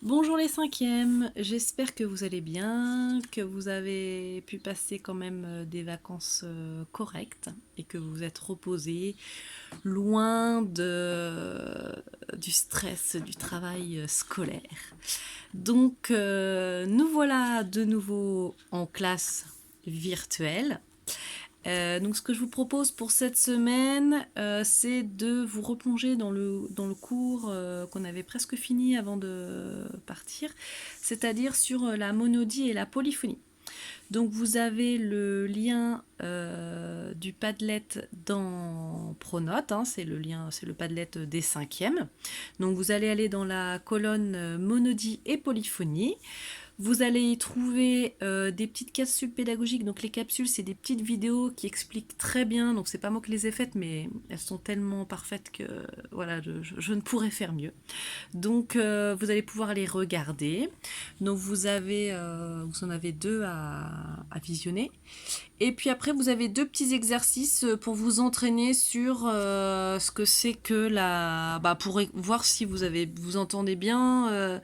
Bonjour les cinquièmes, j'espère que vous allez bien, que vous avez pu passer quand même des vacances correctes et que vous vous êtes reposés, loin du stress du travail scolaire. Donc nous voilà de nouveau en classe virtuelle. Donc ce que je vous propose pour cette semaine, c'est de vous replonger dans le cours qu'on avait presque fini avant de partir, c'est-à-dire sur la monodie et la polyphonie. Donc vous avez le lien du Padlet dans Pronote, hein, c'est le lien, c'est le Padlet des cinquièmes. Donc vous allez aller dans la colonne monodie et polyphonie. Vous allez y trouver des petites capsules pédagogiques. Donc les capsules, c'est des petites vidéos qui expliquent très bien. Donc c'est pas moi qui les ai faites, mais elles sont tellement parfaites que voilà, je ne pourrais faire mieux. Donc vous allez pouvoir les regarder. Donc vous en avez deux à visionner. Et puis après, vous avez deux petits exercices pour vous entraîner sur ce que c'est que pour voir si vous entendez bien.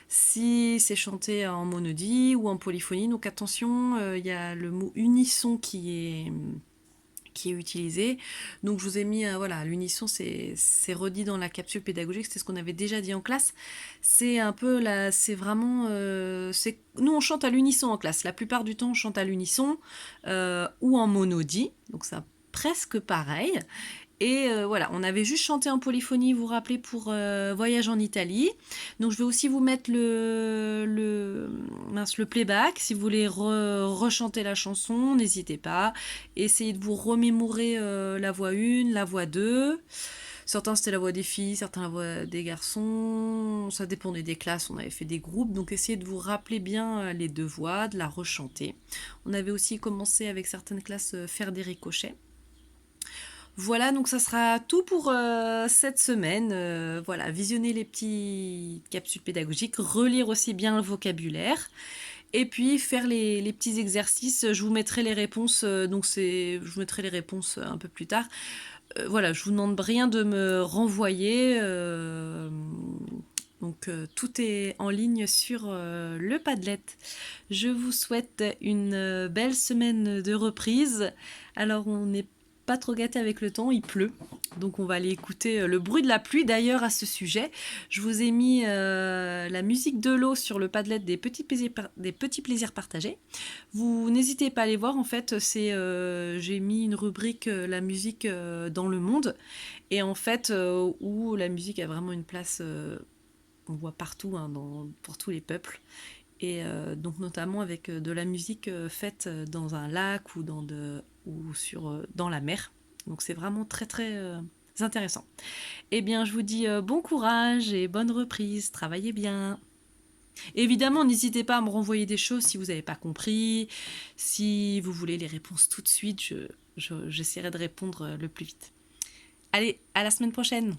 Si c'est chanté en monodie ou en polyphonie, donc attention, il y a le mot unisson qui est utilisé. Donc je vous ai mis, voilà, l'unisson c'est redit dans la capsule pédagogique, c'est ce qu'on avait déjà dit en classe. C'est un peu là, c'est vraiment, nous on chante à l'unisson en classe. La plupart du temps on chante à l'unisson ou en monodie, donc c'est presque pareil. Et voilà, on avait juste chanté en polyphonie, vous vous rappelez, pour Voyage en Italie. Donc je vais aussi vous mettre le playback. Si vous voulez rechanter la chanson, n'hésitez pas. Essayez de vous remémorer la voix 1, la voix 2. Certains c'était la voix des filles, certains la voix des garçons. Ça dépendait des classes, on avait fait des groupes. Donc essayez de vous rappeler bien les deux voix, de la rechanter. On avait aussi commencé avec certaines classes faire des ricochets. Voilà, donc ça sera tout pour cette semaine. Voilà, visionner les petites capsules pédagogiques, relire aussi bien le vocabulaire, et puis faire les petits exercices. Je vous mettrai les réponses, je vous mettrai les réponses un peu plus tard. Voilà, je vous demande rien de me renvoyer. Donc tout est en ligne sur le Padlet. Je vous souhaite une belle semaine de reprise. Alors on n'est pas trop gâté avec le temps, il pleut. Donc on va aller écouter le bruit de la pluie. D'ailleurs à ce sujet, je vous ai mis la musique de l'eau sur le Padlet des petits plaisirs partagés. Vous n'hésitez pas à aller voir, en fait, j'ai mis une rubrique la musique dans le monde, et en fait où la musique a vraiment une place, on voit partout, hein, pour tous les peuples, et donc notamment avec de la musique faite dans un lac dans la mer. Donc c'est vraiment très très intéressant. Eh bien je vous dis bon courage et bonne reprise, travaillez bien. Évidemment, n'hésitez pas à me renvoyer des choses si vous n'avez pas compris, si vous voulez les réponses tout de suite, j'essaierai de répondre le plus vite. Allez, à la semaine prochaine.